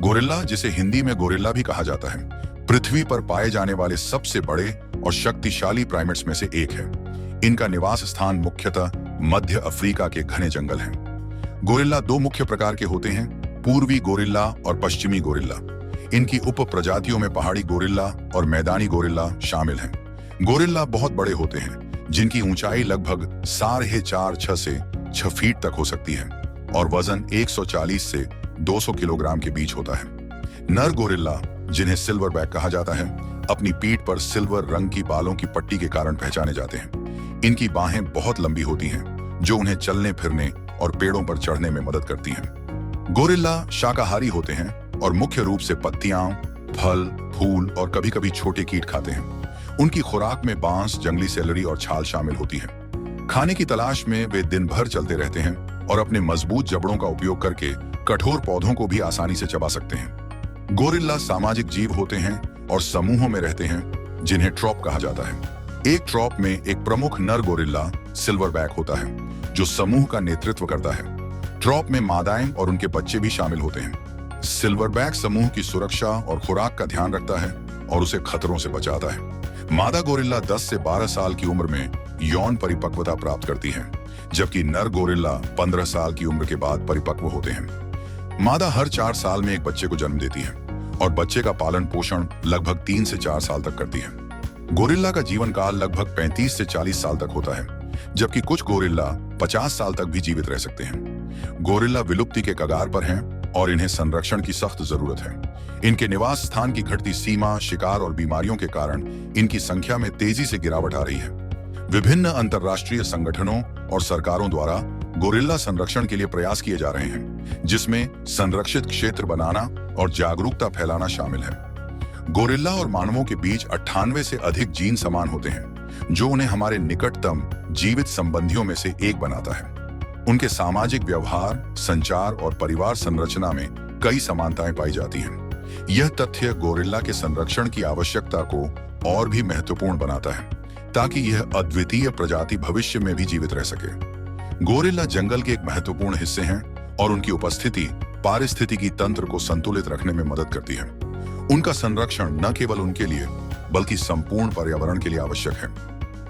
Gorilla, जिसे हिंदी में gorilla भी कहा जाता है, पृथ्वी पर पाए जाने वाले सबसे बड़े और शक्तिशाली प्राइमेट्स में से एक है। इनका निवास स्थान मुख्यतः मध्य अफ्रीका के घने जंगल हैं। गोरिल्ला दो मुख्य प्रकार के होते हैं, पूर्वी गोरिल्ला और पश्चिमी गोरिल्ला। इनकी उप प्रजातियों में पहाड़ी गोरिल्ला और मैदानी गोरिल्ला शामिल हैं। गोरिल्ला बहुत बड़े होते हैं, जिनकी ऊंचाई लगभग 4.5 से 6 फीट तक हो सकती है और वजन 140 से 200 किलोग्राम के बीच होता है। नर गोरिल्ला, जिन्हें सिल्वरबैक कहा जाता है, अपनी पीठ पर सिल्वर रंग की बालों की पट्टी के कारण पहचाने जाते हैं। इनकी बाहें बहुत लंबी होती हैं, जो उन्हें चलने फिरने और पेड़ों पर चढ़ने में मदद करती हैं। गोरिल्ला शाकाहारी होते हैं और मुख्य रूप से पत्तियां, फल, फूल और कभी-कभी छोटे कीट खाते हैं। उनकी खुराक में बांस, जंगली सेलरी और छाल शामिल होती है। खाने की तलाश में वे दिन भर चलते रहते हैं और अपने मजबूत जबड़ों का उपयोग करके कठोर पौधों को भी आसानी से चबा सकते हैं। गोरिल्ला सामाजिक जीव होते हैं और समूहों में रहते हैं, जिन्हें ट्रॉप कहा जाता है। एक ट्रॉप में एक प्रमुख नर गोरिल्ला सिल्वरबैक होता है, जो समूह का नेतृत्व करता है। ट्रॉप में मादाएं और उनके बच्चे भी शामिल होते हैं। सिल्वरबैक समूह की सुरक्षा और खुराक का ध्यान रखता है और उसे खतरों से बचाता है। मादा गोरिल्ला 10 से 12 साल की उम्र में यौन परिपक्वता प्राप्त करती है, जबकि नर गोरिल्ला 15 साल की उम्र के बाद परिपक्व होते हैं। मादा हर 4 साल में एक बच्चे को जन्म देती है और बच्चे का पालन पोषण लगभग 3 से 4 साल तक करती है। गोरिल्ला का जीवन काल लगभग 35 से 40 साल तक होता है, जबकि कुछ गोरिल्ला 50 साल तक भी जीवित रह सकते हैं। गोरिल्ला विलुप्ति के कगार पर हैं और इन्हें संरक्षण की सख्त जरूरत है। इनके निवास स्थान की घटती सीमा, शिकार और बीमारियों के कारण इनकी संख्या में तेजी से गिरावट आ रही है। विभिन्न अंतर्राष्ट्रीय संगठनों और सरकारों द्वारा गोरिल्ला संरक्षण के लिए प्रयास किए जा रहे हैं, जिसमें संरक्षित क्षेत्र बनाना और जागरूकता फैलाना शामिल है। गोरिल्ला और मानवों के बीच 98 से अधिक जीन समान होते हैं, जो उन्हें हमारे निकटतम जीवित संबंधियों में से एक बनाता है। उनके सामाजिक व्यवहार, संचार और परिवार संरचना में कई समानताएं पाई जाती हैं। यह तथ्य गोरिल्ला के संरक्षण की आवश्यकता को और भी महत्वपूर्ण बनाता है, ताकि यह अद्वितीय प्रजाति भविष्य में भी जीवित रह सके। गोरिल्ला जंगल के एक महत्वपूर्ण हिस्से हैं और उनकी उपस्थिति पारिस्थितिकी तंत्र को संतुलित रखने में मदद करती है। उनका संरक्षण न केवल उनके लिए, बल्कि संपूर्ण पर्यावरण के लिए आवश्यक है।